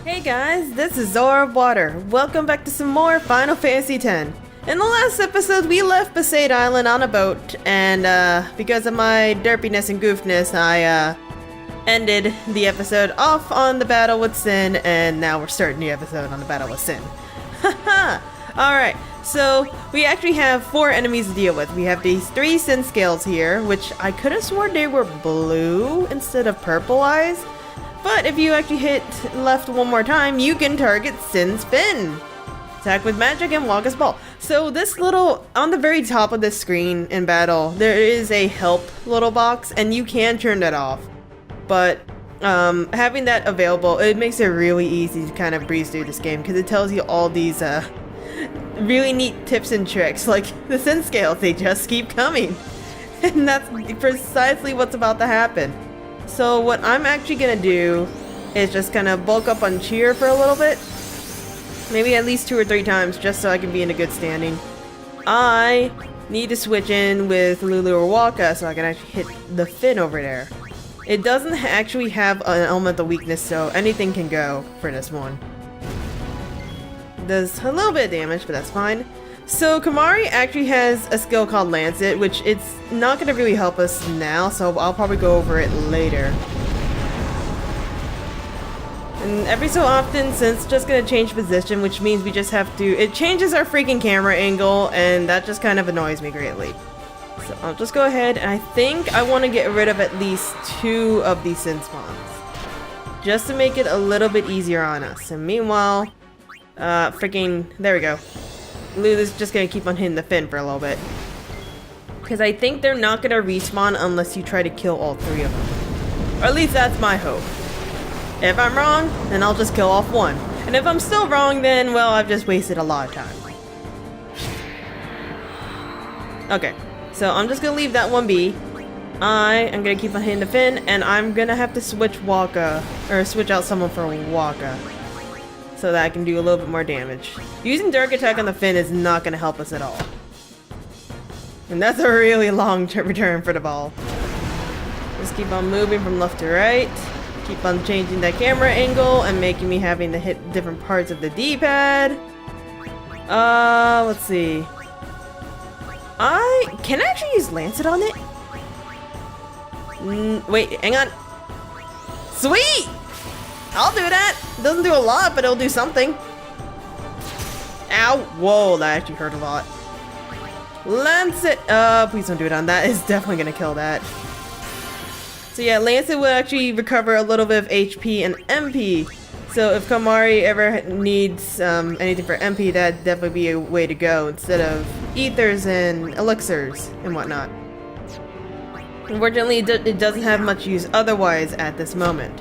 Hey guys, this is Zora of Water. Welcome back to some more Final Fantasy X. In the last episode, we left Besaid Island on a boat, and because of my derpiness and goofness, I ended the episode off on the battle with Sin, and now we're starting the episode on the battle with Sin. Haha! Alright, so we actually have 4 enemies to deal with. We have these 3 Sin scales here, which I could have sworn they were blue instead of purple eyes. But if you actually hit left one more time, you can target Sin's fin. Attack with magic and Waga's ball. So this little, on the very top of this screen in battle, there is a help little box, and you can turn that off. But having that available, it makes it really easy to kind of breeze through this game, because it tells you all these really neat tips and tricks, like the Sin scales, they just keep coming. And that's precisely what's about to happen. So what I'm actually gonna do is just kind of bulk up on cheer for a little bit. Maybe at least 2 or 3 times, just so I can be in a good standing. I need to switch in with Lulu or Waka so I can actually hit the fin over there. It doesn't actually have an elemental weakness, so anything can go for this one. Does a little bit of damage, but that's fine. So Kimahri actually has a skill called Lancet, which it's not going to really help us now, so I'll probably go over it later. And every so often, since it's just going to change position, which means we just have to... It changes our freaking camera angle, and that just kind of annoys me greatly. So I'll just go ahead, and I think I want to get rid of at least 2 of these Sin spawns. Just to make it a little bit easier on us. And meanwhile, there we go. Lulu's just gonna keep on hitting the fin for a little bit. Because I think they're not gonna respawn unless you try to kill all 3 of them. Or at least that's my hope. If I'm wrong, then I'll just kill off 1. And if I'm still wrong, then, well, I've just wasted a lot of time. Okay, so I'm just gonna leave that one be. I am gonna keep on hitting the fin, and I'm gonna have to switch switch out someone for Waka, so that I can do a little bit more damage. Using Dark Attack on the fin is not going to help us at all. And that's a really long return for the ball. Just keep on moving from left to right. Keep on changing that camera angle and making me having to hit different parts of the D-pad. Let's see. Can I actually use Lancet on it? Wait, hang on. Sweet! I'll do that! It doesn't do a lot, but it'll do something. Ow! Whoa, that actually hurt a lot. Lancet! Please don't do it on that. It's definitely gonna kill that. So yeah, Lancet will actually recover a little bit of HP and MP. So if Kimahri ever needs anything for MP, that'd definitely be a way to go instead of ethers and elixirs and whatnot. Unfortunately, it doesn't have much use otherwise at this moment.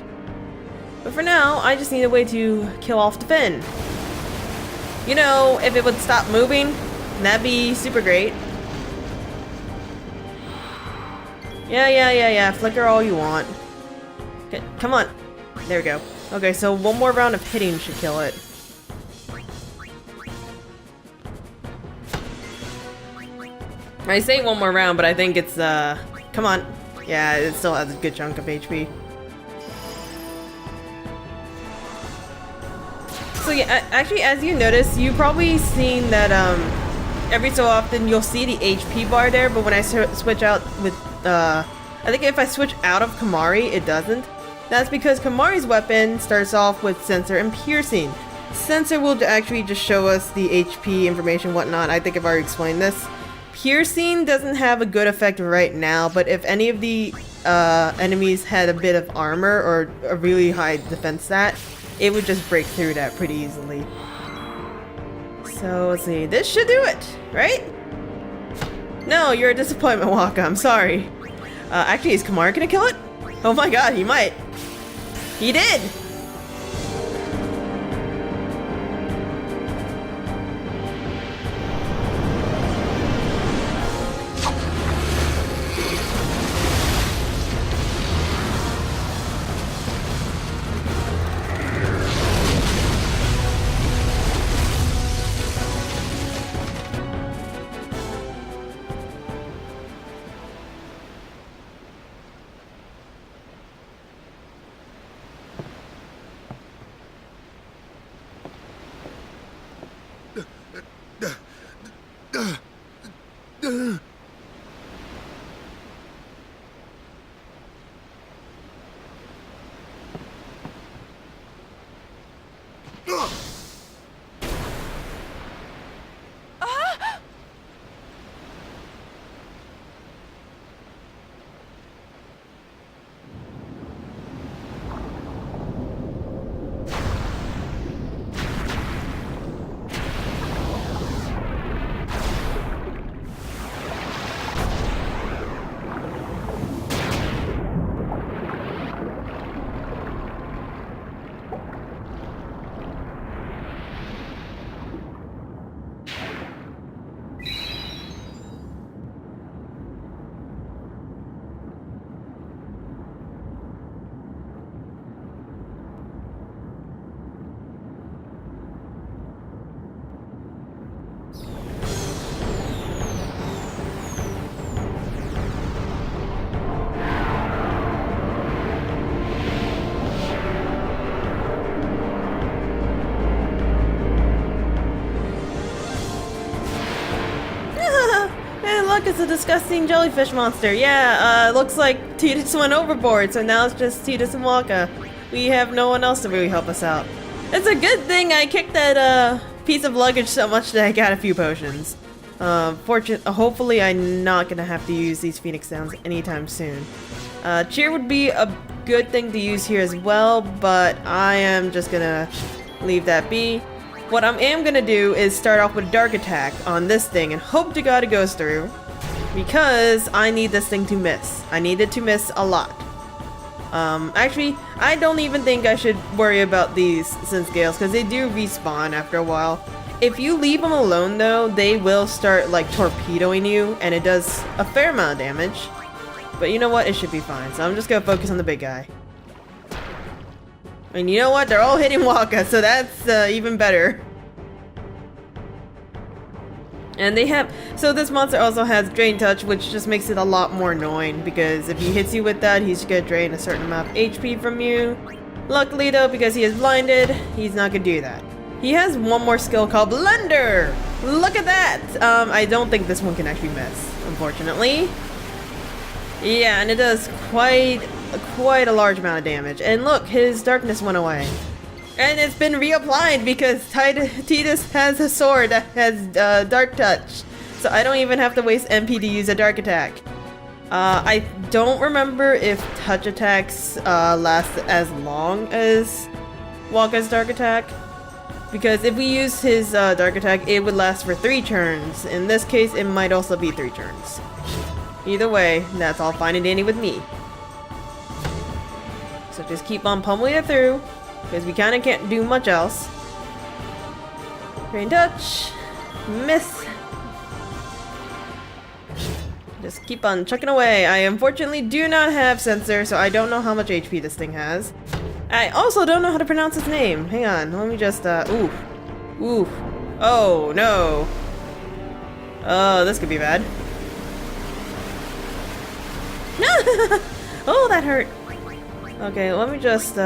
But for now, I just need a way to kill off the fin. You know, if it would stop moving, that'd be super great. Yeah. Flicker all you want. Okay, come on. There we go. Okay, so one more round of hitting should kill it. I say one more round, but I think it's, come on. Yeah, it still has a good chunk of HP. So yeah, actually, as you notice, you've probably seen that every so often you'll see the HP bar there, but when I switch out with, I think if I switch out of Kimahri, it doesn't. That's because Kimahri's weapon starts off with Sensor and Piercing. Sensor will actually just show us the HP information, whatnot. I think I've already explained this. Piercing doesn't have a good effect right now, but if any of the enemies had a bit of armor or a really high defense stat, it would just break through that pretty easily. So let's see, this should do it, right? No, you're a disappointment, Waka, I'm sorry. Actually, is Kimahri gonna kill it? Oh my god, he might. He did! Look, it's a disgusting jellyfish monster. Yeah, looks like Titus went overboard, so now it's just Titus and Waka. We have no one else to really help us out. It's a good thing I kicked that piece of luggage so much that I got a few potions. Hopefully I'm not gonna have to use these Phoenix Downs anytime soon. Cheer would be a good thing to use here as well, but I am just gonna leave that be. What I am gonna do is start off with Dark Attack on this thing and hope to God it goes through, because I need this thing to miss. I need it to miss a lot. Actually, I don't even think I should worry about these Synth Scales, because they do respawn after a while. If you leave them alone though, they will start like torpedoing you, and it does a fair amount of damage. But you know what? It should be fine, so I'm just gonna focus on the big guy. And you know what? They're all hitting Waka, so that's even better. And they have... So this monster also has Drain Touch, which just makes it a lot more annoying, because if he hits you with that, he's gonna drain a certain amount of HP from you. Luckily though, because he is blinded, he's not gonna do that. He has one more skill called Blender! Look at that! I don't think this one can actually miss, unfortunately. Yeah, and it does quite a large amount of damage. And look, his darkness went away. And it's been reapplied because Titus has a sword that has Dark Touch. So I don't even have to waste MP to use a Dark Attack. I don't remember if Touch Attacks last as long as Waka's Dark Attack. Because if we use his Dark Attack, it would last for 3 turns. In this case, it might also be 3 turns. Either way, that's all fine and dandy with me. So just keep on pummeling it through, because we kind of can't do much else. Drain Touch. Miss. Just keep on chucking away. I unfortunately do not have Sensor, so I don't know how much HP this thing has. I also don't know how to pronounce its name. Hang on, let me just, ooh. Ooh. Oh, no. Oh, this could be bad. Oh, that hurt. Okay, let me just,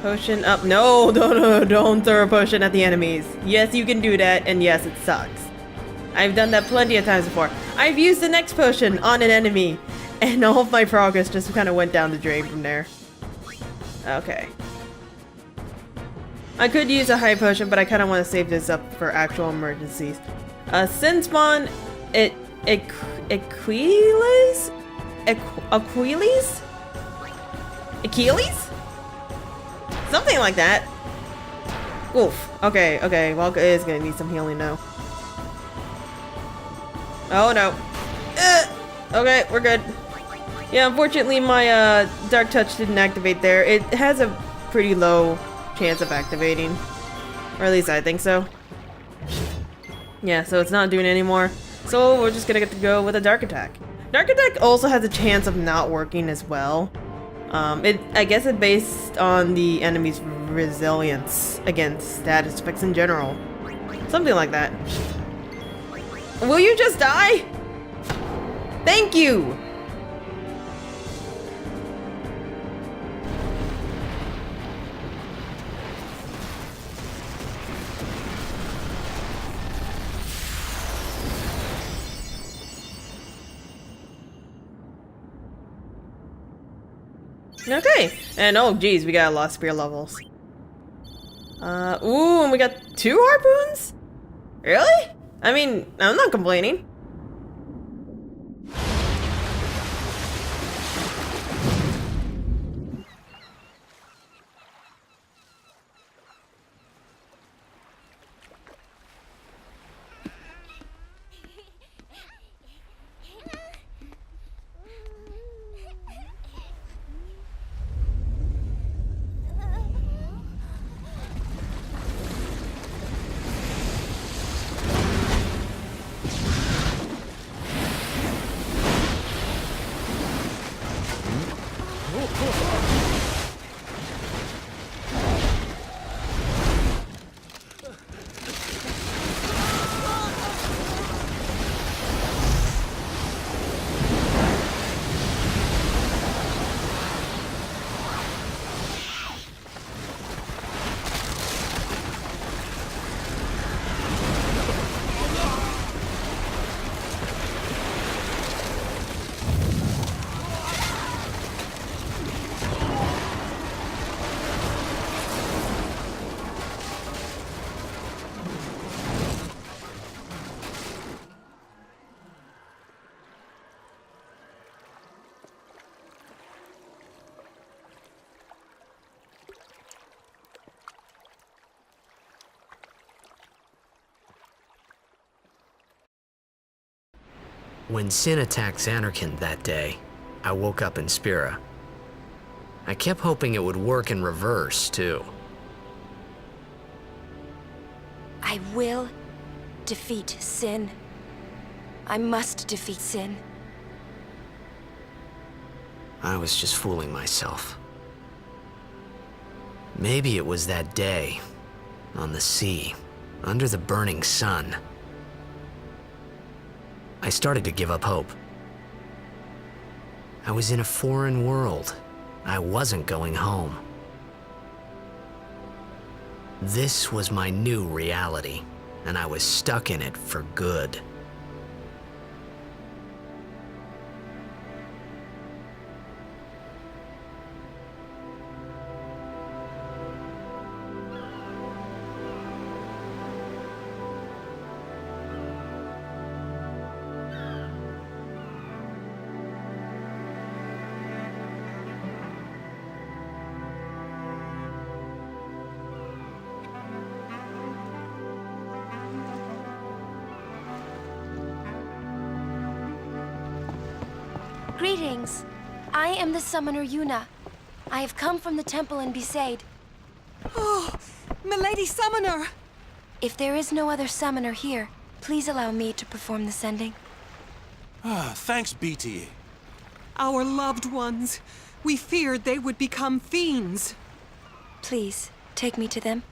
potion up. No, don't throw a potion at the enemies. Yes, you can do that, and yes, it sucks. I've done that plenty of times before. I've used the next potion on an enemy, and all of my progress just kind of went down the drain from there. Okay. I could use a high potion, but I kind of want to save this up for actual emergencies. Sin Spawn, Achilles? Something like that. Oof. Okay, Waka is gonna need some healing now. Oh no. Okay, we're good. Yeah, unfortunately my Dark Touch didn't activate there. It has a pretty low chance of activating. Or at least I think so. Yeah, so it's not doing it anymore. So we're just gonna get to go with a Dark Attack. Dark Attack also has a chance of not working as well. I guess it's based on the enemy's resilience against status effects in general. Something like that. Will you just die? Thank you! Okay, and oh geez, we got a lot of spear levels. Ooh, and we got 2 harpoons? Really? I mean, I'm not complaining. When Sin attacked Xanarkand that day, I woke up in Spira. I kept hoping it would work in reverse, too. I will defeat Sin. I must defeat Sin. I was just fooling myself. Maybe it was that day, on the sea, under the burning sun. I started to give up hope. I was in a foreign world. I wasn't going home. This was my new reality, and I was stuck in it for good. Greetings. I am the summoner Yuna. I have come from the temple in Besaid. Oh, Milady Summoner! If there is no other summoner here, please allow me to perform the sending. Thanks, BT. Our loved ones. We feared they would become fiends. Please, take me to them.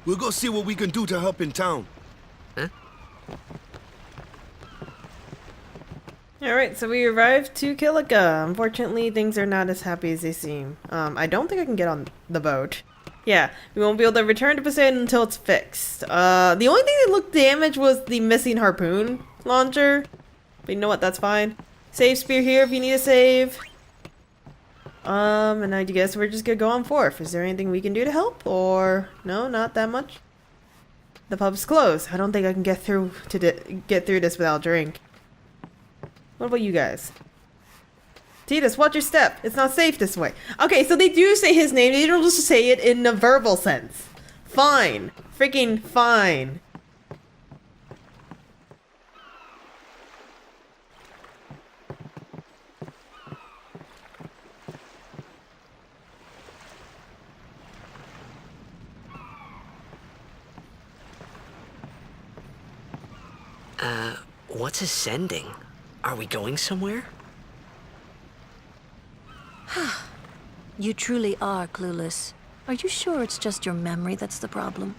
We'll go see what we can do to help in town. Huh? Alright, so we arrived to Kilika. Unfortunately, things are not as happy as they seem. I don't think I can get on the boat. Yeah, we won't be able to return to Poseidon until it's fixed. The only thing that looked damaged was the missing harpoon launcher. But you know what, that's fine. Save spear here if you need a save. And I guess we're just gonna go on forth. Is there anything we can do to help? Or no, not that much? The pub's closed. I don't think I can get through this without a drink. What about you guys? Titus, watch your step. It's not safe this way. Okay, so they do say his name. They don't just say it in a verbal sense. Fine. Freaking fine. What's ascending? Are we going somewhere? You truly are clueless. Are you sure it's just your memory that's the problem?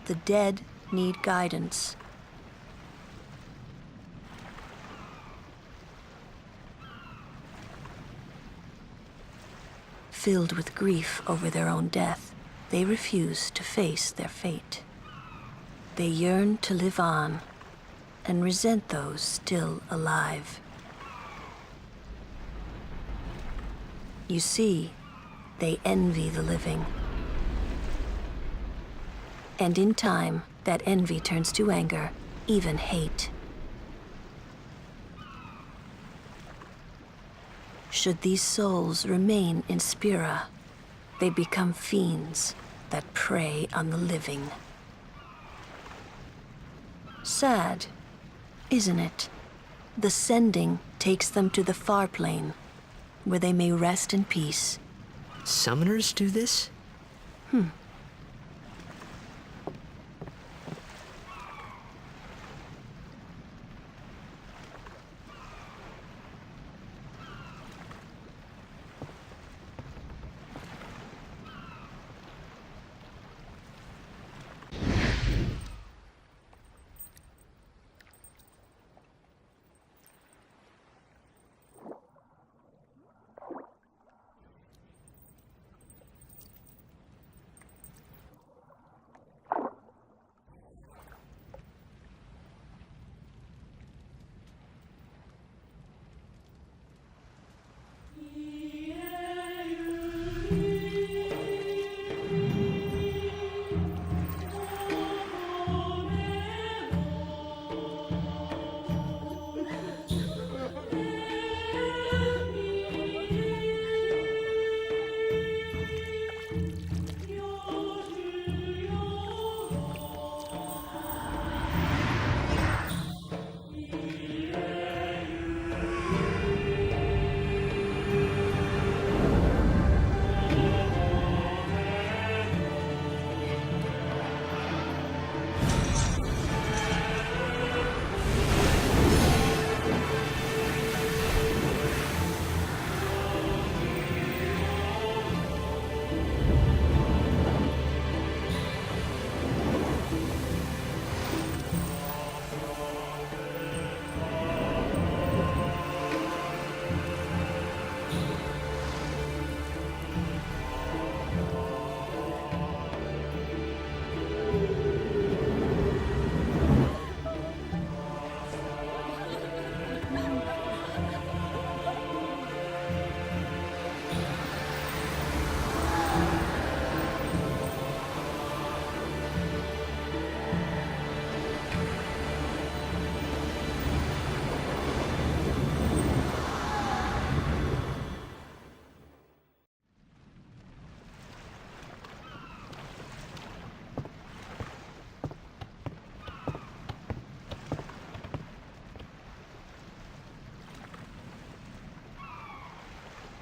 The dead need guidance. filled with grief over their own death, they refuse to face their fate. They yearn to live on and resent those still alive. You see, they envy the living. And in time, that envy turns to anger, even hate. Should these souls remain in Spira, they become fiends that prey on the living. Sad, isn't it? The sending takes them to the far plane, where they may rest in peace. Summoners do this?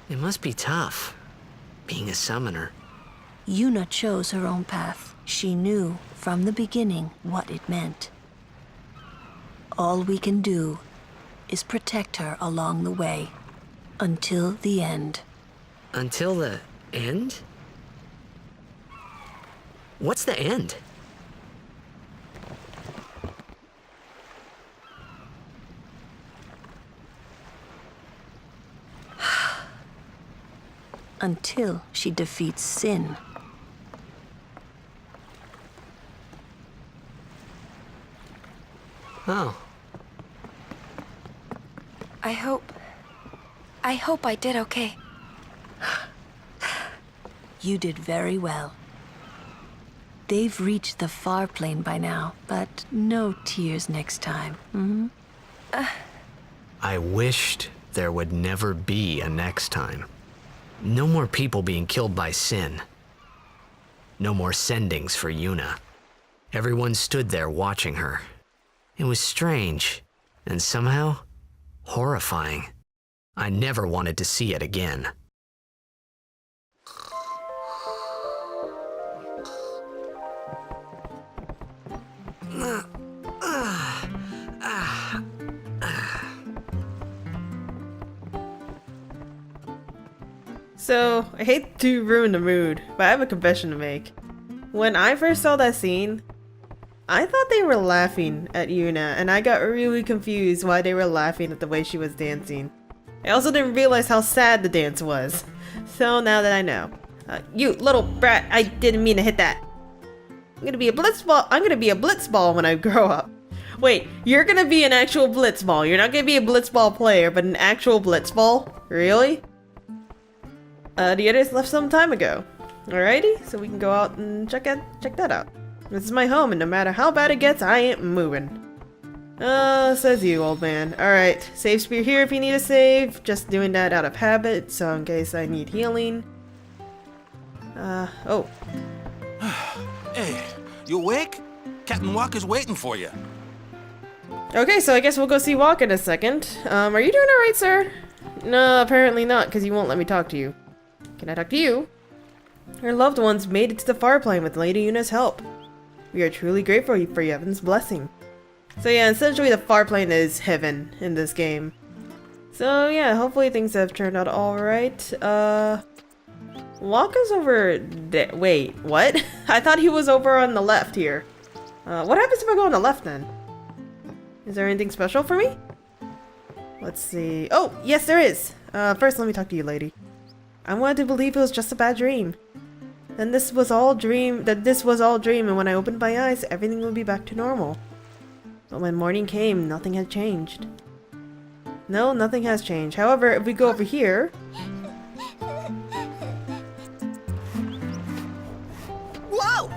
It must be tough, being a summoner. Yuna chose her own path. She knew from the beginning what it meant. All we can do is protect her along the way, until the end. Until the end? What's the end? Until she defeats sin. Oh. I hope I did okay. You did very well. They've reached the far plane by now, but no tears next time. I wished there would never be a next time. No more people being killed by sin. No more sendings for Yuna. Everyone stood there watching her. It was strange, and somehow horrifying. I never wanted to see it again. So, I hate to ruin the mood, but I have a confession to make. When I first saw that scene, I thought they were laughing at Yuna, and I got really confused why they were laughing at the way she was dancing. I also didn't realize how sad the dance was. So now that I know. You little brat, I didn't mean to hit that. I'm gonna be a blitzball. I'm gonna be a blitzball when I grow up. Wait, you're gonna be an actual blitzball. You're not gonna be a blitzball player, but an actual blitzball? Really? The others left some time ago. Alrighty, so we can go out and check that out. This is my home, and no matter how bad it gets, I ain't moving. Says you, old man. Alright, save spear here if you need a save. Just doing that out of habit, so in case I need healing. Oh. Hey, you awake? Captain Walker's waiting for you. Okay, so I guess we'll go see Walk in a second. Are you doing alright, sir? No, apparently not, because you won't let me talk to you. Can I talk to you? Our loved ones made it to the far plane with Lady Yuna's help. We are truly grateful for Yevon's blessing. So yeah, essentially the far plane is heaven in this game. So yeah, hopefully things have turned out alright. Waka's over there. Wait, what? I thought he was over on the left here. What happens if I go on the left then? Is there anything special for me? Let's see. Oh, yes there is. First let me talk to you, lady. I wanted to believe it was just a bad dream. Then this was all dream, and when I opened my eyes, everything would be back to normal. But when morning came, nothing had changed. No, nothing has changed. However, if we go over here... Whoa!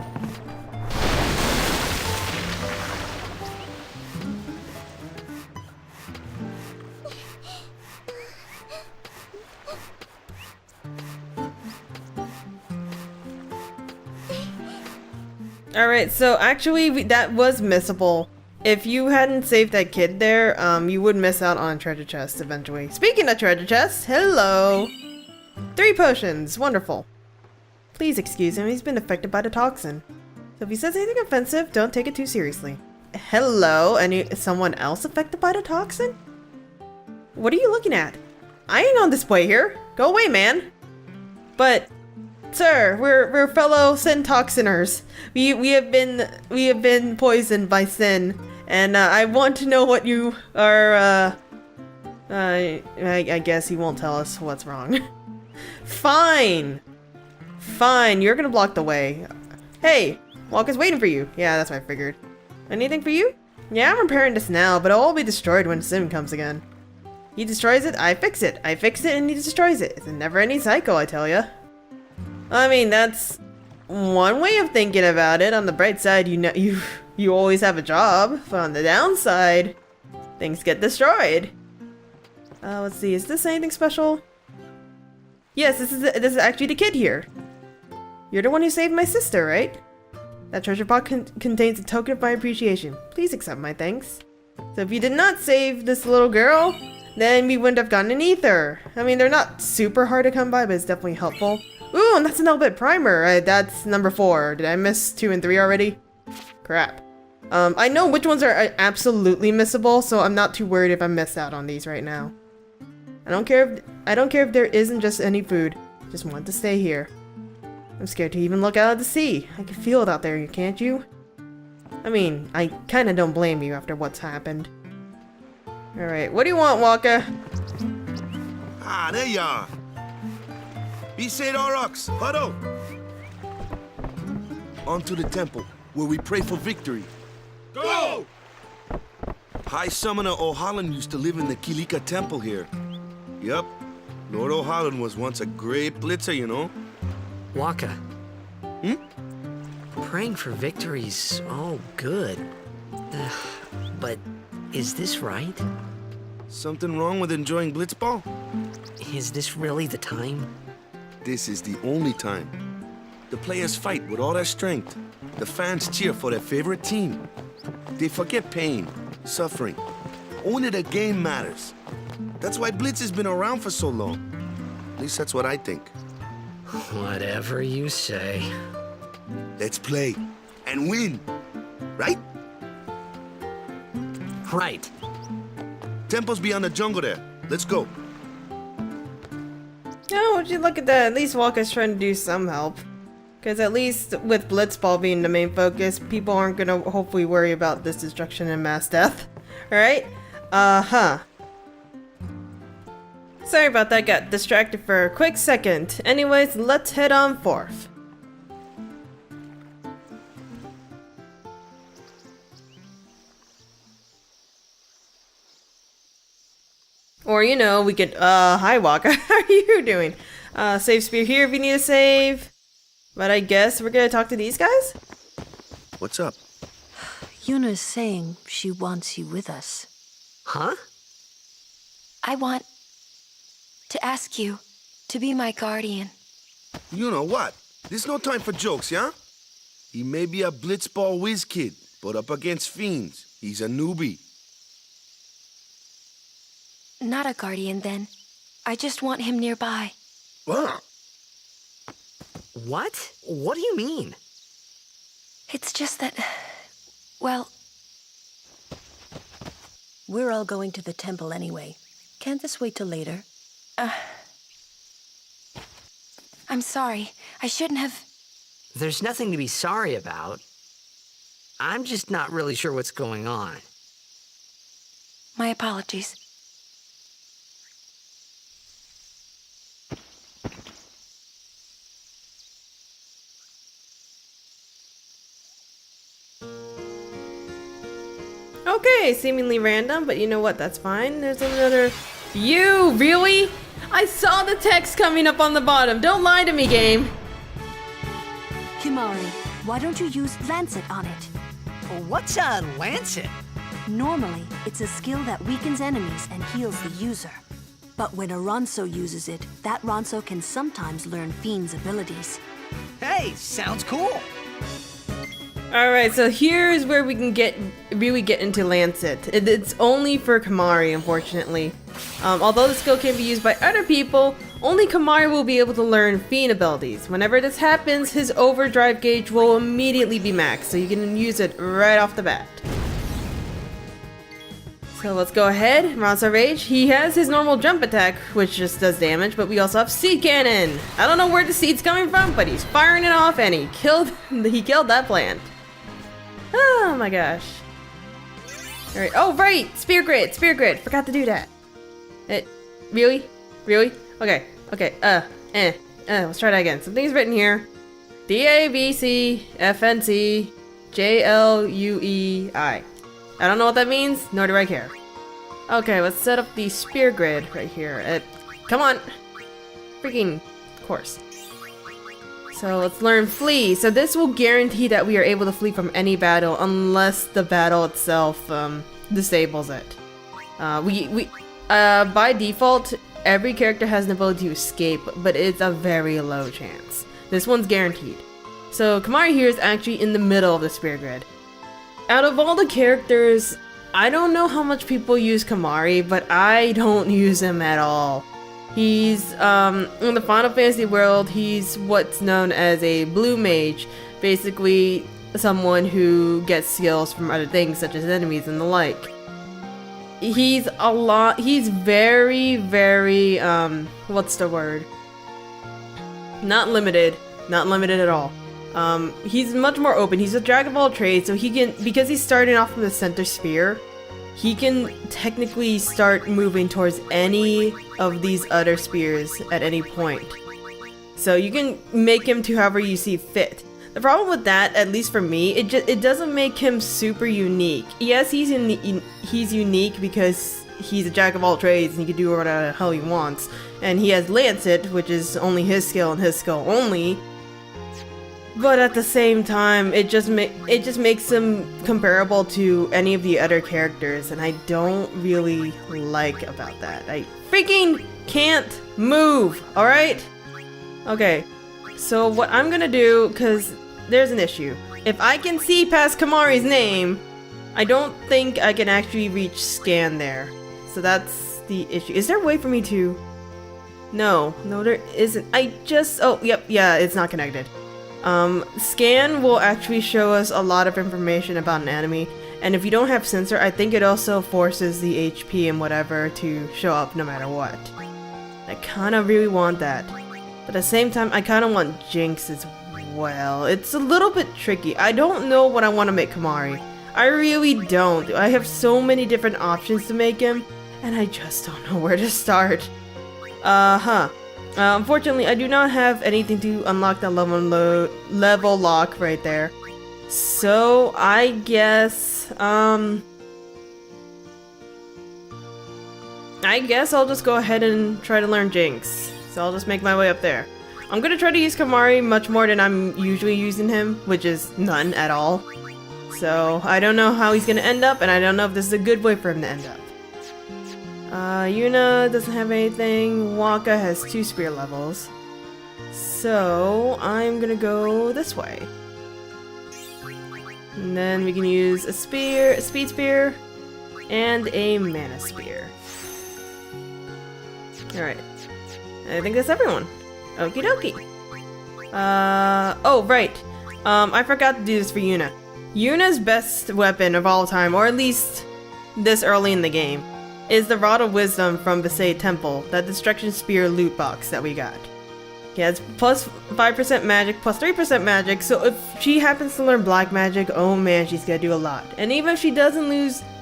Alright, so actually that was missable. If you hadn't saved that kid there, you would miss out on treasure chests eventually. Speaking of treasure chests, hello! 3 potions, wonderful. Please excuse him, he's been affected by the toxin. So if he says anything offensive, don't take it too seriously. Hello, someone else affected by the toxin? What are you looking at? I ain't on display here. Go away, man. But... Sir, we're fellow sin toxiners. We have been poisoned by sin, and I want to know what you are. I guess he won't tell us what's wrong. Fine, you're gonna block the way. Hey, Walker's waiting for you. Yeah, that's what I figured. Anything for you? Yeah, I'm repairing this now, but it'll all be destroyed when Sim comes again. He destroys it, I fix it. I fix it, and he destroys it. It's a never-ending cycle, I tell ya. I mean, that's one way of thinking about it. On the bright side, you always have a job, but on the downside, things get destroyed. Let's see, is this anything special? Yes, this is actually the kid here. You're the one who saved my sister, right? That treasure box contains a token of my appreciation. Please accept my thanks. So if you did not save this little girl, then we wouldn't have gotten an ether. I mean, they're not super hard to come by, but it's definitely helpful. Ooh, and that's an Elbit primer. That's number 4. Did I miss 2 and 3 already? Crap. I know which ones are absolutely missable, so I'm not too worried if I missed out on these right now. I don't care if there isn't just any food. Just want to stay here. I'm scared to even look out at the sea. I can feel it out there, can't you? I mean, I kinda don't blame you after what's happened. Alright, what do you want, Waka? Ah, there you are. Be said Aurochs, huddle! On to the temple, where we pray for victory. Go! High Summoner O'Holland used to live in the Kilika temple here. Yup, Lord O'Holland was once a great blitzer, you know. Waka. Hmm? Praying for victory's all good. But is this right? Something wrong with enjoying blitzball? Is this really the time? This is the only time. The players fight with all their strength. The fans cheer for their favorite team. They forget pain, suffering. Only the game matters. That's why Blitz has been around for so long. At least that's what I think. Whatever you say. Let's play and win, right? Right. Temple's beyond the jungle there. Let's go. Oh, would you look at that? At least Walker's trying to do some help. Because at least with Blitzball being the main focus, people aren't going to hopefully worry about this destruction and mass death. Alright? Sorry about that, got distracted for a quick second. Anyways, let's head on forth. Or, you know, we could, hi Walker, how are you doing? Save spear here if you need a save. But I guess we're gonna talk to these guys? What's up? Yuna's saying she wants you with us. Huh? I want to ask you to be my guardian. You know what? There's no time for jokes, yeah? He may be a blitzball whiz kid, but up against fiends, he's a newbie. Not a guardian, then. I just want him nearby. What? What? What do you mean? It's just that... well, We're all going to the temple anyway. Can't this wait till later? I'm sorry. I shouldn't have... There's nothing to be sorry about. I'm just not really sure what's going on. My apologies. Okay, seemingly random, but you know what, that's fine. There's another... You, really? I saw the text coming up on the bottom. Don't lie to me, game. Kimari, why don't you use Lancet on it? What's a lancet? Normally, it's a skill that weakens enemies and heals the user. But when a Ronso uses it, that Ronso can sometimes learn Fiend's abilities. Hey, sounds cool. Alright, so here's where we can really get into Lancet. It's only for Kimari, unfortunately. Although the skill can be used by other people, only Kimari will be able to learn Fiend abilities. Whenever this happens, his overdrive gauge will immediately be maxed, so you can use it right off the bat. So let's go ahead, Ronso Rage. He has his normal jump attack, which just does damage, but we also have Seed Cannon. I don't know where the seed's coming from, but he's firing it off and he killed that plant. Oh my gosh. Alright, oh right! Spear Grid! Forgot to do that. Really? Okay, let's try that again. Something's written here. DABCFNCJLUEI. I don't know what that means, nor do I care. Okay, let's set up the Spear Grid right here. Come on! Freaking course. So let's learn Flee. So this will guarantee that we are able to flee from any battle unless the battle itself disables it. By default, every character has an ability to escape, but it's a very low chance. This one's guaranteed. So Kimari here is actually in the middle of the Spear Grid. Out of all the characters, I don't know how much people use Kimari, but I don't use him at all. He's, in the Final Fantasy world, he's what's known as a blue mage. Basically, someone who gets skills from other things, such as enemies and the like. He's very, very, what's the word? Not limited at all. He's much more open. He's a Dragon Ball trade, so he can, because he's starting off from the center sphere, he can technically start moving towards any of these other spears at any point. So you can make him to however you see fit. The problem with that, at least for me, it doesn't make him super unique. Yes, he's unique because he's a jack of all trades and he can do whatever the hell he wants. And he has Lancet, which is only his skill and his skill only. But at the same time, it just makes him comparable to any of the other characters, and I don't really like about that. I freaking can't move, alright? Okay, so what I'm gonna do, because there's an issue. If I can see past Kimari's name, I don't think I can actually reach scan there. So that's the issue. Is there a way for me to... No, there isn't. Oh, yep, yeah, it's not connected. Scan will actually show us a lot of information about an enemy, and if you don't have sensor, I think it also forces the HP and whatever to show up no matter what. I kinda really want that. But at the same time, I kinda want Jinx as well. It's a little bit tricky. I don't know what I want to make Kimari. I really don't. I have so many different options to make him, and I just don't know where to start. Unfortunately, I do not have anything to unlock that level lock right there. So, I guess, I guess I'll just go ahead and try to learn Jinx. So I'll just make my way up there. I'm gonna try to use Kamari much more than I'm usually using him, which is none at all. So, I don't know how he's gonna end up, and I don't know if this is a good way for him to end up. Yuna doesn't have anything. Waka has 2 spear levels. So, I'm gonna go this way. And then we can use a spear, a speed spear, and a mana spear. Alright. I think that's everyone. Okie dokie. Oh, right. I forgot to do this for Yuna. Yuna's best weapon of all time, or at least this early in the game, is the Rod of Wisdom from Besaid Temple, that Destruction Spear loot box that we got. Yeah, it's plus 5% magic, plus 3% magic, so if she happens to learn black magic, oh man, she's gonna do a lot. And even if she doesn't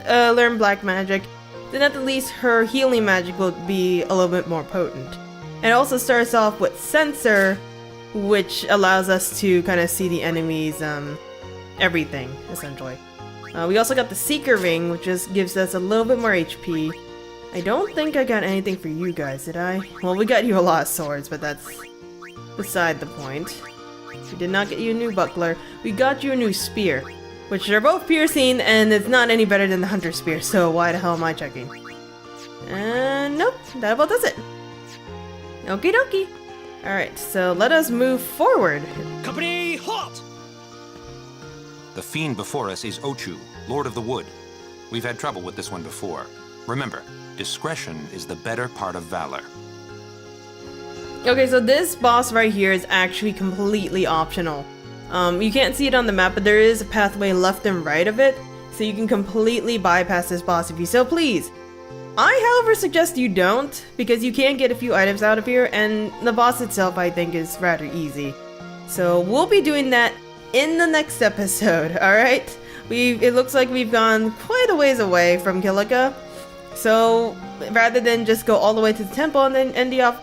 learn black magic, then at the least her healing magic will be a little bit more potent. And it also starts off with Sensor, which allows us to kind of see the enemy's, everything, essentially. We also got the Seeker Ring, which just gives us a little bit more HP. I don't think I got anything for you guys, did I? Well, we got you a lot of swords, but that's beside the point. We did not get you a new buckler. We got you a new spear, which are both piercing, and it's not any better than the Hunter Spear, so why the hell am I checking? And nope, that about does it. Okie dokie. Alright, so let us move forward. Company, halt! The fiend before us is Ochu, Lord of the Wood. We've had trouble with this one before. Remember, discretion is the better part of valor. Okay, so this boss right here is actually completely optional. You can't see it on the map, but there is a pathway left and right of it, so you can completely bypass this boss if you so please. I, however, suggest you don't, because you can get a few items out of here, and the boss itself, I think, is rather easy. So we'll be doing that in the next episode, alright? It looks like we've gone quite a ways away from Kilika, so rather than just go all the way to the temple and then ending off...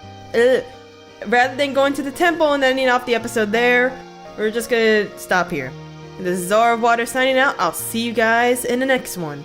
rather than going to the temple and ending off the episode there, we're just gonna stop here. This is Zora Water signing out. I'll see you guys in the next one.